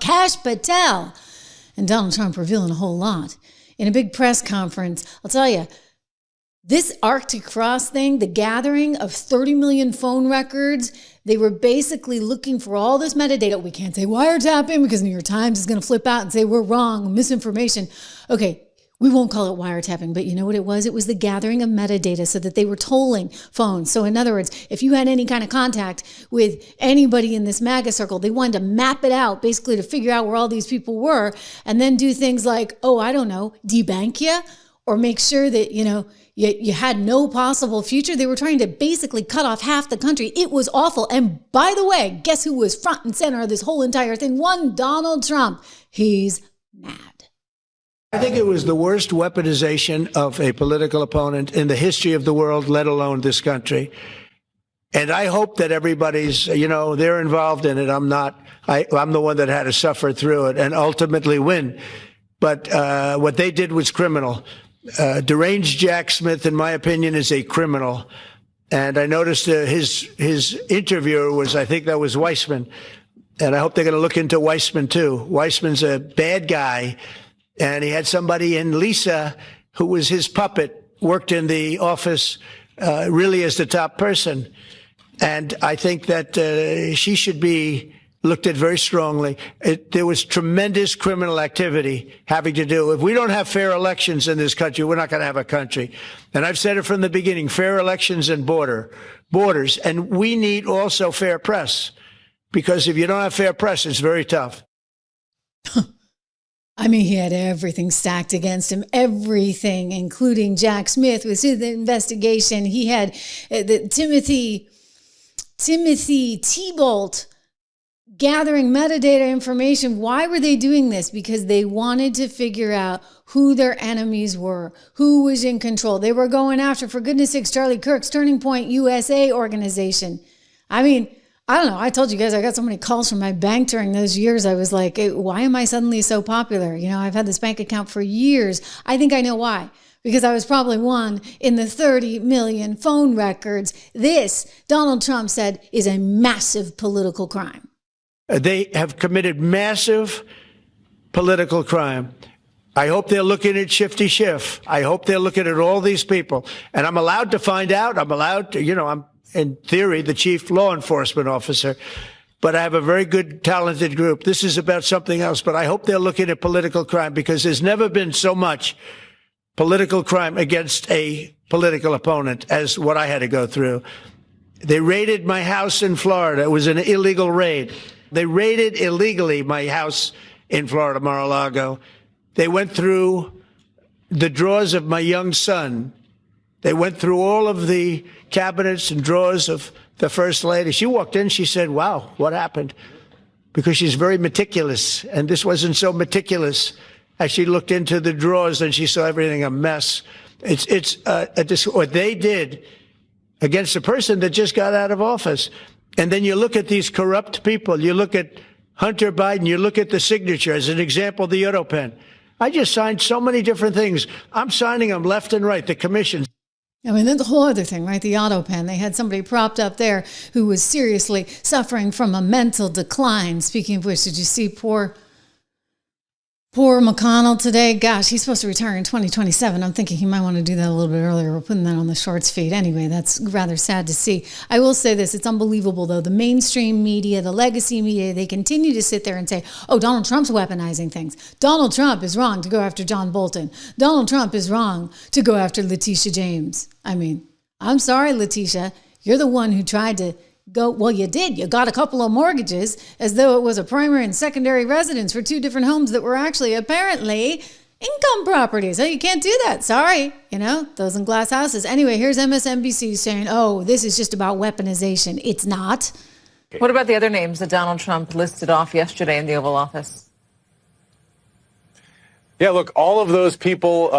Kash Patel. And Donald Trump revealing a whole lot. In a big press conference, I'll tell you, this Arctic Cross thing, the gathering of 30 million phone records, they were basically looking for all this metadata. We can't say wiretapping because New York Times is going to flip out and say we're wrong, misinformation. Okay, we won't call it wiretapping, but you know what it was? It was the gathering of metadata so that they were tolling phones. So in other words, if you had any kind of contact with anybody in this MAGA circle, they wanted to map it out basically to figure out where all these people were and then do things like, oh, I don't know, debank you or make sure that, you had no possible future. They were trying to basically cut off half the country. It was awful. And by the way, guess who was front and center of this whole entire thing? One Donald Trump. He's mad. I think it was the worst weaponization of a political opponent in the history of the world, let alone this country. And I hope that everybody's, they're involved in it. I'm not. I'm the one that had to suffer through it and ultimately win. But what they did was criminal. Deranged Jack Smith, in my opinion, is a criminal. And I noticed his interviewer was, I think that was Weissman. And I hope they're going to look into Weissman, too. Weissman's a bad guy. And he had somebody in Lisa, who was his puppet, worked in the office really as the top person. And I think that she should be looked at very strongly. There was tremendous criminal activity having to do. If we don't have fair elections in this country, we're not going to have a country. And I've said it from the beginning, fair elections and borders. And we need also fair press, because if you don't have fair press, it's very tough. I mean, he had everything stacked against him, everything, including Jack Smith with the investigation. He had Timothy Thibault gathering metadata information. Why were they doing this? Because they wanted to figure out who their enemies were, who was in control. They were going after, for goodness sakes, Charlie Kirk's Turning Point USA organization. I mean, I don't know. I told you guys I got so many calls from my bank during those years. I was like, why am I suddenly so popular? I've had this bank account for years. I think I know why. Because I was probably one in the 30 million phone records. This, Donald Trump said, is a massive political crime. They have committed massive political crime. I hope they're looking at Shifty Schiff. I hope they're looking at all these people. And I'm allowed to find out. I'm allowed to, I'm, in theory, the chief law enforcement officer. But I have a very good, talented group. This is about something else. But I hope they're looking at political crime, because there's never been so much political crime against a political opponent as what I had to go through. They raided my house in Florida. It was an illegal raid. They raided illegally my house in Florida, Mar-a-Lago. They went through the drawers of my young son. They went through all of the cabinets and drawers of the First Lady. She walked in, she said, wow, what happened? Because she's very meticulous, and this wasn't so meticulous. As she looked into the drawers and she saw everything a mess. It's what they did against a person that just got out of office. And then you look at these corrupt people. You look at Hunter Biden. You look at the signature. As an example, the auto pen. I just signed so many different things. I'm signing them left and right, the commissions. I mean, that's a whole other thing, right? The auto pen. They had somebody propped up there who was seriously suffering from a mental decline. Speaking of which, did you see poor McConnell today? Gosh, he's supposed to retire in 2027. I'm thinking he might want to do that a little bit earlier. We're putting that on the shorts feed. Anyway, that's rather sad to see. I will say this. It's unbelievable, though. The mainstream media, the legacy media, they continue to sit there and say, oh, Donald Trump's weaponizing things. Donald Trump is wrong to go after John Bolton. Donald Trump is wrong to go after Letitia James. I mean, I'm sorry, Letitia. You're the one who tried to well, you did. You got a couple of mortgages as though it was a primary and secondary residence for two different homes that were actually apparently income properties. Oh, you can't do that. Sorry. Those in glass houses. Anyway, here's MSNBC saying, oh, this is just about weaponization. It's not. What about the other names that Donald Trump listed off yesterday in the Oval Office? Yeah, look, all of those people,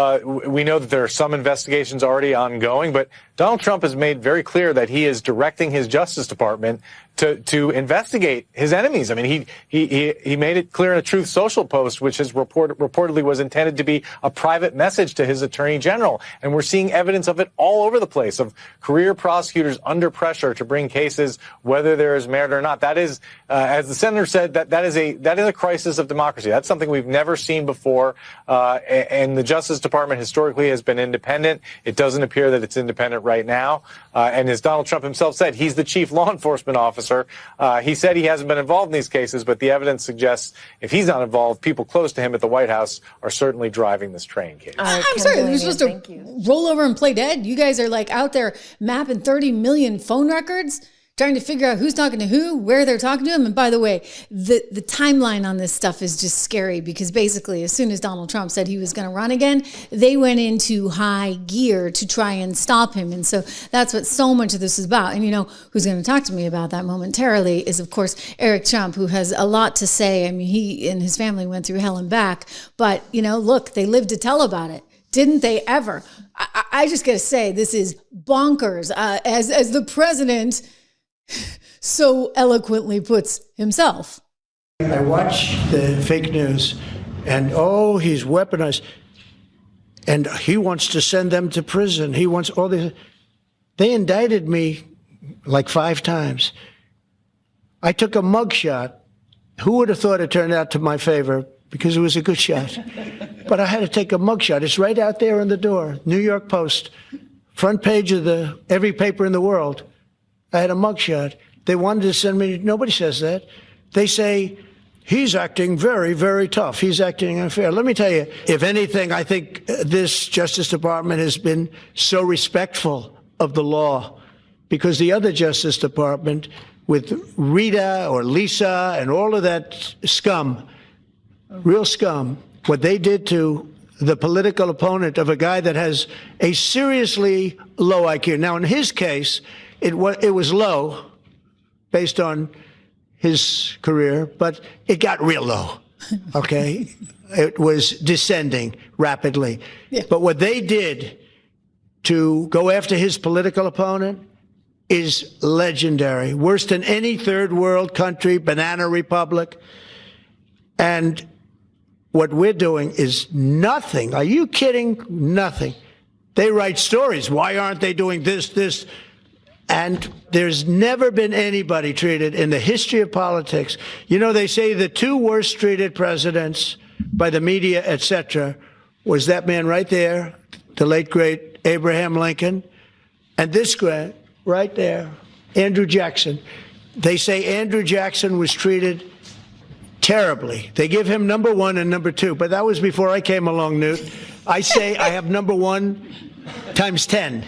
we know that there are some investigations already ongoing, but Donald Trump has made very clear that he is directing his Justice Department to investigate his enemies. I mean, he made it clear in a Truth Social post, which is reportedly was intended to be a private message to his attorney general. And we're seeing evidence of it all over the place, of career prosecutors under pressure to bring cases, whether there is merit or not. That is, as the senator said, that is a crisis of democracy. That's something we've never seen before. And the Justice Department historically has been independent. It doesn't appear that it's independent right now. And as Donald Trump himself said, he's the chief law enforcement officer. He said he hasn't been involved in these cases, but the evidence suggests if he's not involved, people close to him at the White House are certainly driving this train case. I'm sorry, we're supposed to roll over and play dead? You guys are like out there mapping 30 million phone records, trying to figure out who's talking to who, where they're talking to them. And by the way, the timeline on this stuff is just scary, because basically as soon as Donald Trump said he was going to run again, they went into high gear to try and stop him. And so that's what so much of this is about. And you know who's going to talk to me about that momentarily is, of course, Eric Trump, who has a lot to say. I mean, he and his family went through hell and back. But, you know, look, they lived to tell about it. Didn't they ever? I just got to say, this is bonkers. As the president so eloquently puts himself. I watch the fake news, and he's weaponized, and he wants to send them to prison. He wants all this. They indicted me like 5 times. I took a mugshot. Who would have thought it turned out to my favor? Because it was a good shot. But I had to take a mugshot. It's right out there on the door. New York Post, front page of every paper in the world. I had a mugshot. They wanted to send me. Nobody says that. They say he's acting very, very tough. He's acting unfair. Let me tell you, if anything, I think this Justice Department has been so respectful of the law, because the other Justice Department with Rita or Lisa and all of that scum, real scum, what they did to the political opponent of a guy that has a seriously low IQ. Now, in his case, it was low based on his career, but it got real low, okay? It was descending rapidly. Yeah. But what they did to go after his political opponent is legendary, worse than any third world country, banana republic. And what we're doing is nothing. Are you kidding? Nothing. They write stories. Why aren't they doing this? And there's never been anybody treated in the history of politics. You know, they say the 2 worst treated presidents by the media, etc., was that man right there, the late, great Abraham Lincoln, and this guy right there, Andrew Jackson. They say Andrew Jackson was treated terribly. They give him number 1 and number 2, but that was before I came along, Newt. I say I have number 1 times 10.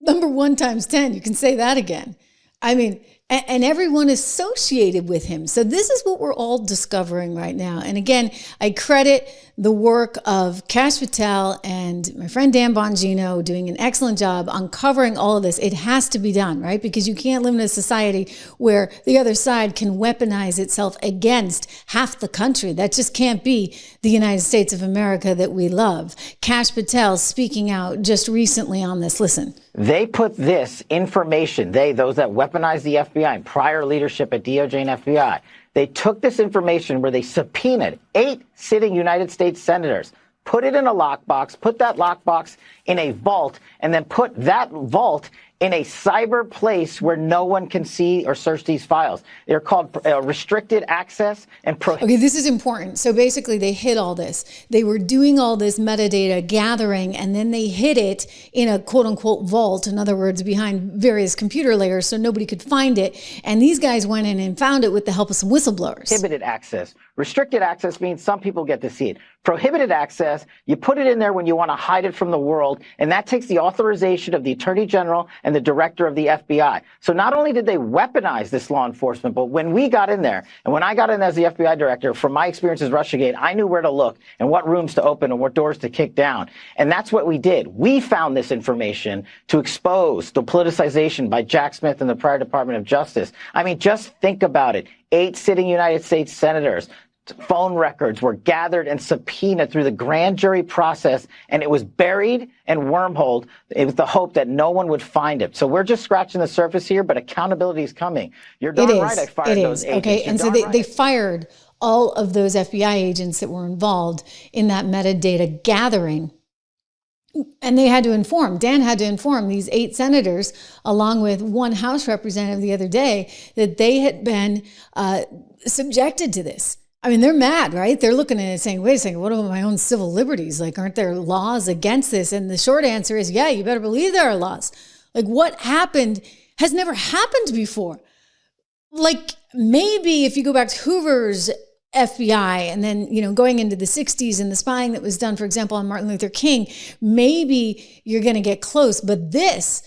Number 1 times 10. You can say that again. I mean, and everyone associated with him. So this is what we're all discovering right now. And again, I credit the work of Kash Patel and my friend Dan Bongino doing an excellent job uncovering all of this. It has to be done, right? Because you can't live in a society where the other side can weaponize itself against half the country. That just can't be the United States of America that we love. Kash Patel speaking out just recently on this. Listen. They put this information, those that weaponized the FBI and prior leadership at DOJ and FBI, they took this information where they subpoenaed 8 sitting United States senators, put it in a lockbox, put that lockbox in a vault, and then put that vault in a cyber place where no one can see or search these files. They're called restricted access and Okay, this is important. So basically they hid all this. They were doing all this metadata gathering, and then they hid it in a quote unquote vault. In other words, behind various computer layers so nobody could find it. And these guys went in and found it with the help of some whistleblowers. Prohibited access. Restricted access means some people get to see it. Prohibited access, you put it in there when you want to hide it from the world, and that takes the authorization of the Attorney General and the Director of the FBI. So not only did they weaponize this law enforcement, but when we got in there, and when I got in as the FBI Director, from my experience as Russiagate, I knew where to look and what rooms to open and what doors to kick down. And that's what we did. We found this information to expose the politicization by Jack Smith and the prior Department of Justice. I mean, just think about it. 8 sitting United States senators phone records were gathered and subpoenaed through the grand jury process, and it was buried and wormholed. It was the hope that no one would find it. So we're just scratching the surface here, but accountability is coming. You're darn right I fired those agents. Okay, and so they fired all of those FBI agents that were involved in that metadata gathering. And they had to inform, Dan had to inform these 8 senators, along with one House representative the other day, that they had been subjected to this. I mean, they're mad, right? They're looking at it saying, wait a second, what about my own civil liberties? Like, aren't there laws against this? And the short answer is, yeah, you better believe there are laws. Like, what happened has never happened before. Like, maybe if you go back to Hoover's FBI and then, you know, going into the 60s and the spying that was done, for example, on Martin Luther King, maybe you're going to get close. But this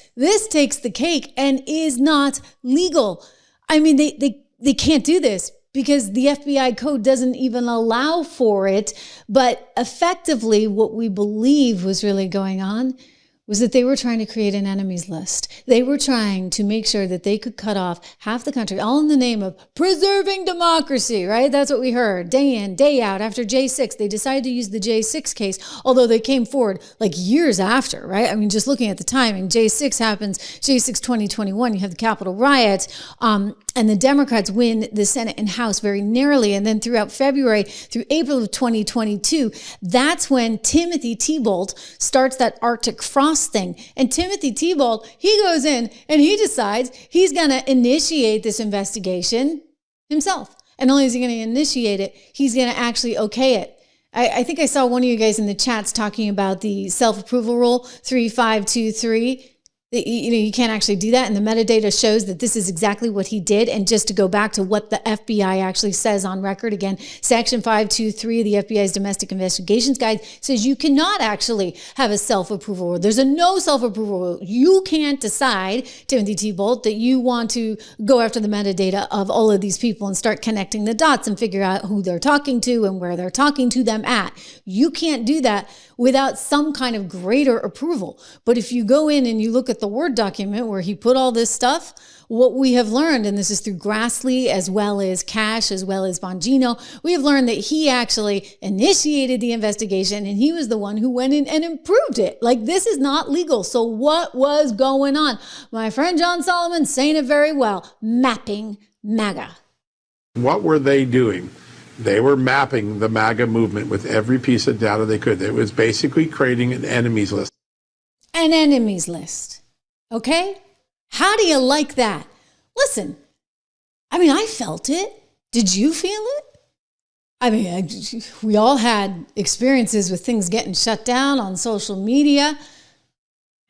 takes the cake and is not legal. I mean, they can't do this because the FBI code doesn't even allow for it. But effectively, what we believe was really going on was that they were trying to create an enemies list. They were trying to make sure that they could cut off half the country, all in the name of preserving democracy, right? That's what we heard day in, day out. After J6, they decided to use the J6 case, although they came forward like years after, right? I mean, just looking at the timing, J6 happens, J6 2021, you have the Capitol riot, and the Democrats win the Senate and House very narrowly. And then throughout February through April of 2022, that's when Timothy Thibault starts that Arctic frost thing. And Timothy Thibault, he goes in and he decides he's going to initiate this investigation himself. And not only is he going to initiate it, he's going to actually okay it. I think I saw one of you guys in the chats talking about the self-approval rule 3523. You can't actually do that. And the metadata shows that this is exactly what he did. And just to go back to what the FBI actually says on record, again, Section 523 of the FBI's Domestic Investigations Guide says you cannot actually have a self-approval rule. There's a no self-approval rule. You can't decide, Timothy Thibault, that you want to go after the metadata of all of these people and start connecting the dots and figure out who they're talking to and where they're talking to them at. You can't do that without some kind of greater approval. But if you go in and you look at the Word document where he put all this stuff, what we have learned, and this is through Grassley as well as Kash as well as Bongino, we have learned that he actually initiated the investigation and he was the one who went in and improved it. Like, this is not legal. So what was going on? My friend John Solomon saying it very well, mapping MAGA. What were they doing? They were mapping the MAGA movement with every piece of data they could. It was basically creating an enemies list. An enemies list. Okay? How do you like that? Listen, I mean, I felt it. Did you feel it? I mean, we all had experiences with things getting shut down on social media.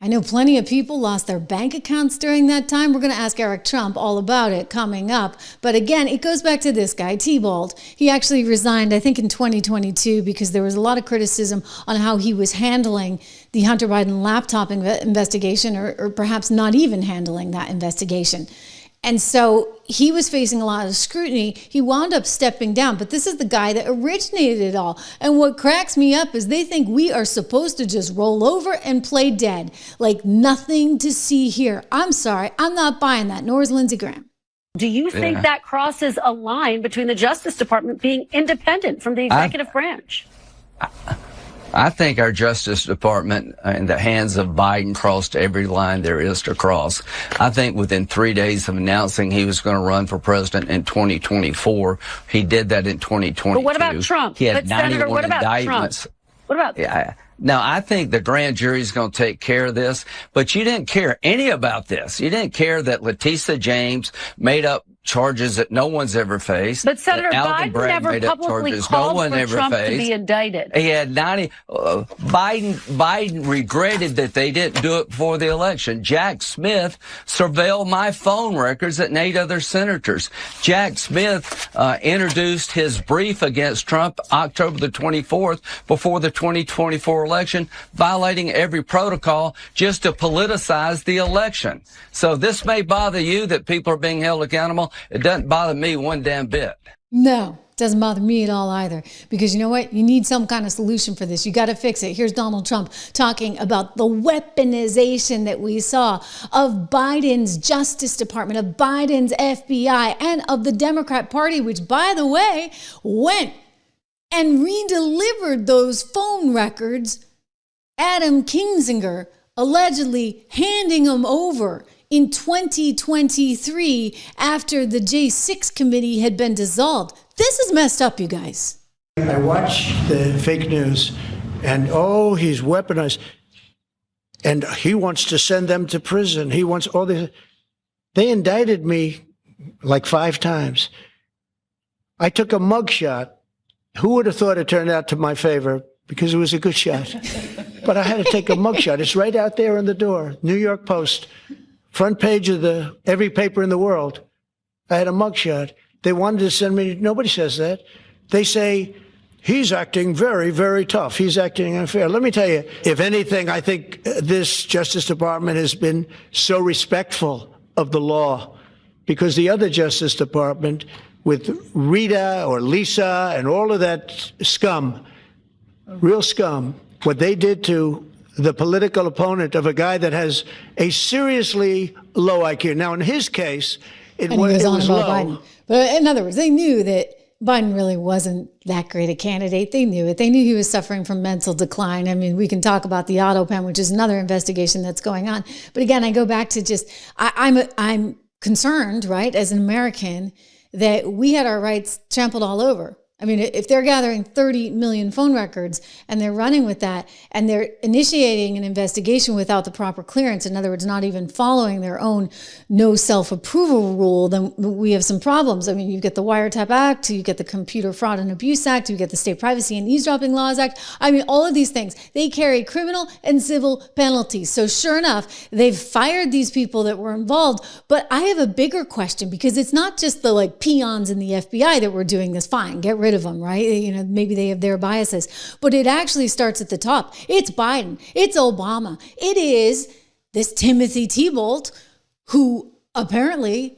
I know plenty of people lost their bank accounts during that time. We're going to ask Eric Trump all about it coming up. But again, it goes back to this guy, Thibault. He actually resigned, I think, in 2022 because there was a lot of criticism on how he was handling the Hunter Biden laptop investigation or perhaps not even handling that investigation. And so he was facing a lot of scrutiny. He wound up stepping down, but this is the guy that originated it all. And what cracks me up is they think we are supposed to just roll over and play dead, like nothing to see here. I'm sorry, I'm not buying that, nor is Lindsey Graham. Do you think that crosses a line between the Justice Department being independent from the executive branch? I think our Justice Department in the hands of Biden crossed every line there is to cross. I think within 3 days of announcing he was going to run for president in 2024, he did that in 2022. But what about Trump? He had 91 Senator, what about indictments. Trump? What about Now, I think the grand jury is going to take care of this, but you didn't care any about this. You didn't care that Letitia James made up charges that no one's ever faced. But Senator Biden never publicly called for Trump to be indicted. He had 90. Biden regretted that they didn't do it before the election. Jack Smith surveilled my phone records and 8 other senators. Jack Smith introduced his brief against Trump October the 24th before the 2024 election, violating every protocol just to politicize the election. So this may bother you that people are being held accountable. It doesn't bother me one damn bit. No, it doesn't bother me at all either. Because you know what? You need some kind of solution for this. You got to fix it. Here's Donald Trump talking about the weaponization that we saw of Biden's Justice Department, of Biden's FBI, and of the Democrat Party, which, by the way, went and redelivered those phone records, Adam Kinzinger allegedly handing them over in 2023 after the J6 committee had been dissolved. This is messed up, you guys. I watch the fake news, and he's weaponized. And he wants to send them to prison. He wants all this. They indicted me like 5 times. I took a mugshot. Who would have thought it turned out to my favor? Because it was a good shot. But I had to take a mugshot. It's right out there on the door. New York Post, front page of every paper in the world. I had a mugshot. They wanted to send me. Nobody says that. They say, he's acting very, very tough. He's acting unfair. Let me tell you, if anything, I think this Justice Department has been so respectful of the law, because the other Justice Department with Rita or Lisa and all of that scum, real scum, what they did to the political opponent of a guy that has a seriously low IQ. Now, in his case, it was low. Biden. But in other words, they knew that Biden really wasn't that great a candidate. They knew it. They knew he was suffering from mental decline. I mean, we can talk about the auto pen, which is another investigation that's going on. But again, I go back to just, I'm concerned, right, as an American, that we had our rights trampled all over. I mean, if they're gathering 30 million phone records and they're running with that and they're initiating an investigation without the proper clearance, in other words, not even following their own no self-approval rule, then we have some problems. I mean, you get the Wiretap Act, you get the Computer Fraud and Abuse Act, you get the State Privacy and Eavesdropping Laws Act. I mean, all of these things, they carry criminal and civil penalties. So sure enough, they've fired these people that were involved. But I have a bigger question, because it's not just the peons in the FBI that were doing this. Fine, get rid of them, right? You know, maybe they have their biases, but it actually starts at the top. It's Biden. It's Obama. It is this Timothy Thibault, who apparently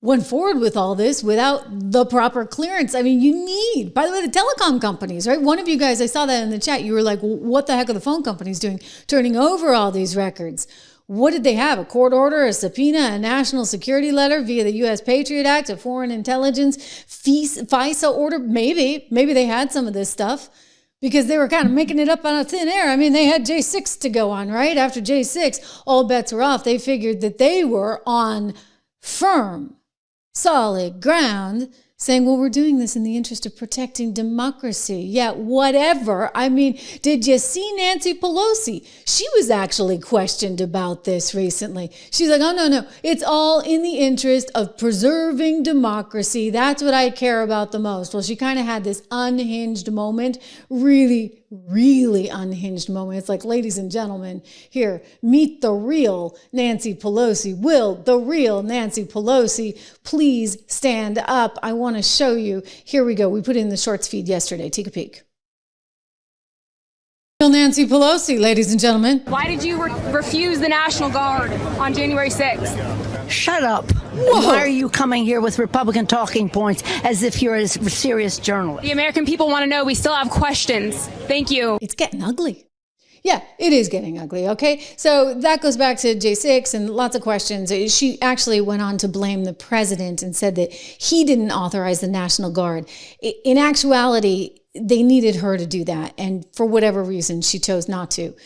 went forward with all this without the proper clearance. I mean, you need, by the way, the telecom companies, right? One of you guys, I saw that in the chat. You were like, what the heck are the phone companies doing, turning over all these records? What did they have? A court order, a subpoena, a national security letter via the U.S. Patriot Act, a foreign intelligence FISA order? Maybe they had some of this stuff because they were kind of making it up out of thin air. I mean, they had J6 to go on, right? After J6, all bets were off. They figured that they were on firm, solid ground, saying, well, we're doing this in the interest of protecting democracy. Yeah, whatever. I mean, did you see Nancy Pelosi? She was actually questioned about this recently. She's like, oh, no, it's all in the interest of preserving democracy. That's what I care about the most. Well, she kind of had this unhinged moment, really, really unhinged moment. It's like, ladies and gentlemen, here, meet the real Nancy Pelosi. Will the real Nancy Pelosi please stand up? I want to show you. Here we go. We put it in the shorts feed yesterday. Take a peek. Real Nancy Pelosi, ladies and gentlemen. Why did you refuse the National Guard on January 6th? Shut up. Why are you coming here with Republican talking points as if you're a serious journalist? The American people want to know. We still have questions. Thank you. It's getting ugly. Yeah, it is getting ugly, okay? So that goes back to J6 and lots of questions. She actually went on to blame the president and said that he didn't authorize the National Guard. In actuality, they needed her to do that. And for whatever reason, she chose not to.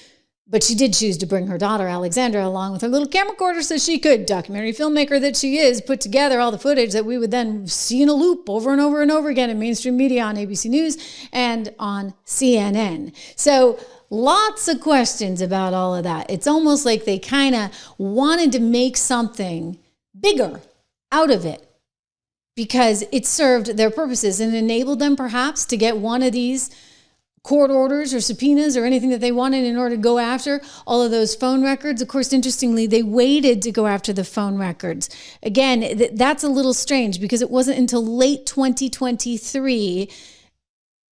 But she did choose to bring her daughter, Alexandra, along with her little camcorder so she could, documentary filmmaker that she is, put together all the footage that we would then see in a loop over and over and over again in mainstream media on ABC News and on CNN. So lots of questions about all of that. It's almost like they kind of wanted to make something bigger out of it because it served their purposes and enabled them perhaps to get one of these court orders or subpoenas or anything that they wanted in order to go after all of those phone records. Of course, interestingly, they waited to go after the phone records. Again, that's a little strange because it wasn't until late 2023.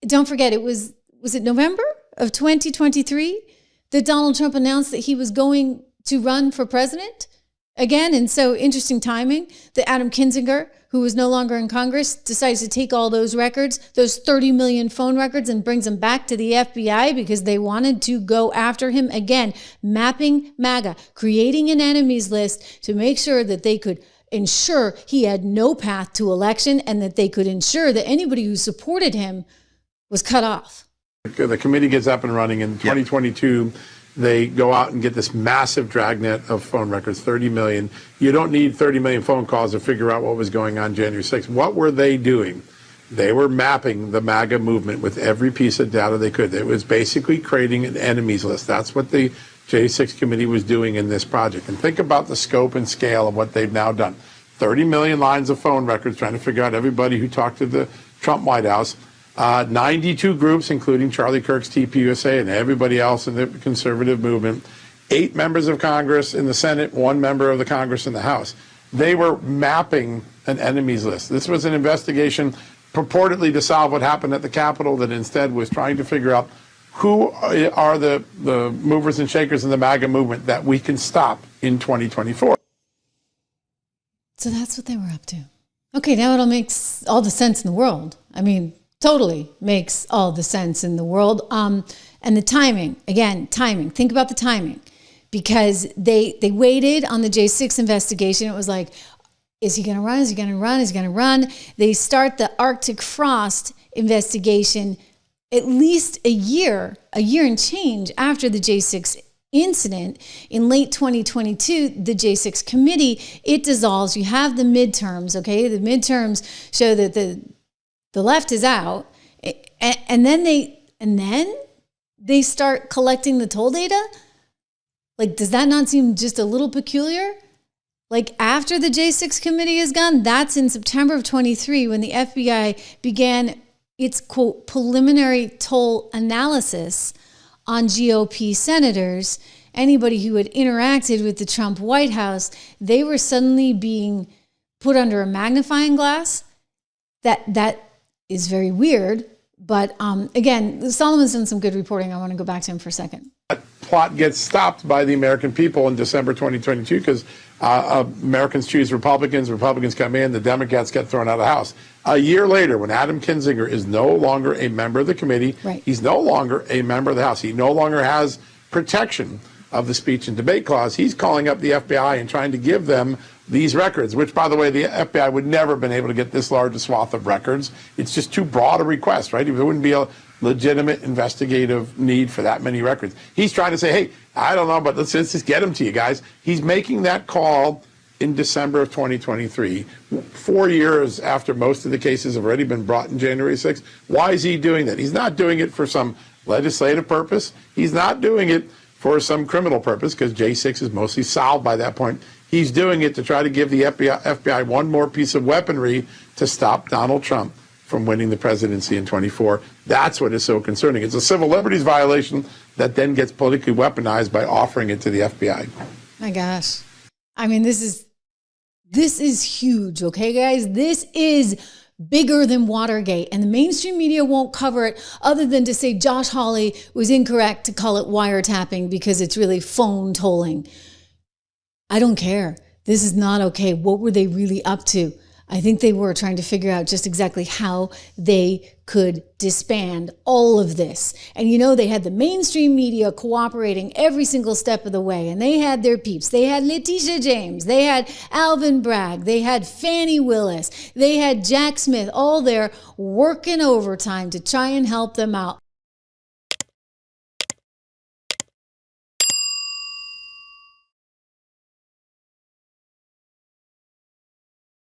Don't forget, was it November of 2023 that Donald Trump announced that he was going to run for president again. And so interesting timing that Adam Kinzinger, who was no longer in Congress, decides to take all those records, those 30 million phone records, and brings them back to the FBI because they wanted to go after him again, mapping MAGA, creating an enemies list to make sure that they could ensure he had no path to election and that they could ensure that anybody who supported him was cut off. The committee gets up and running in 2022. They go out and get this massive dragnet of phone records, 30 million. You don't need 30 million phone calls to figure out what was going on January 6th. What were they doing? They were mapping the MAGA movement with every piece of data they could. It was basically creating an enemies list. That's what the J6 committee was doing in this project. And think about the scope and scale of what they've now done. 30 million lines of phone records trying to figure out everybody who talked to the Trump White House. 92 groups, including Charlie Kirk's TPUSA and everybody else in the conservative movement. 8 members of Congress in the Senate, 1 member of the Congress in the House. They were mapping an enemies list. This was an investigation purportedly to solve what happened at the Capitol that instead was trying to figure out who are the movers and shakers in the MAGA movement that we can stop in 2024. So that's what they were up to. Okay, now it all makes all the sense in the world. I mean, totally makes all the sense in the world. And the timing, again, timing. Think about the timing. Because they waited on the J6 investigation. It was like, is he going to run? Is he going to run? Is he going to run? They start the Arctic frost investigation at least a year and change after the J6 incident. In late 2022, the J6 committee, it dissolves. You have the midterms, okay? The midterms show that the left is out. And then they start collecting the toll data? Like, does that not seem just a little peculiar? Like, after the J6 committee is gone, that's in September of 23 when the FBI began its, quote, preliminary toll analysis on GOP senators. Anybody who had interacted with the Trump White House, they were suddenly being put under a magnifying glass. That is very weird. But again, Solomon's done some good reporting. I want to go back to him for a second. That plot gets stopped by the American people in December 2022 because Americans choose Republicans. Republicans come in. The Democrats get thrown out of the House. A year later, when Adam Kinzinger is no longer a member of the committee, right. He's no longer a member of the House. He no longer has protection of the speech and debate clause. He's calling up the FBI and trying to give them these records, which, by the way, the FBI would never have been able to get this large a swath of records. It's just too broad a request, right? There wouldn't be a legitimate investigative need for that many records. He's trying to say, hey, I don't know, but let's just get them to you guys. He's making that call in December of 2023, 4 years after most of the cases have already been brought in January 6th. Why is he doing that? He's not doing it for some legislative purpose. He's not doing it for some criminal purpose, because J6 is mostly solved by that point. He's doing it to try to give the FBI one more piece of weaponry to stop Donald Trump from winning the presidency in 24. That's what is so concerning. It's a civil liberties violation that then gets politically weaponized by offering it to the FBI. My gosh. I mean, this is huge, okay, guys? This is bigger than Watergate, and the mainstream media won't cover it other than to say Josh Hawley was incorrect to call it wiretapping because it's really phone tolling. I don't care. This is not okay. What were they really up to? I think they were trying to figure out just exactly how they could disband all of this. And you know, they had the mainstream media cooperating every single step of the way, and they had their peeps. They had Letitia James, they had Alvin Bragg, they had Fannie Willis, they had Jack Smith, all there working overtime to try and help them out.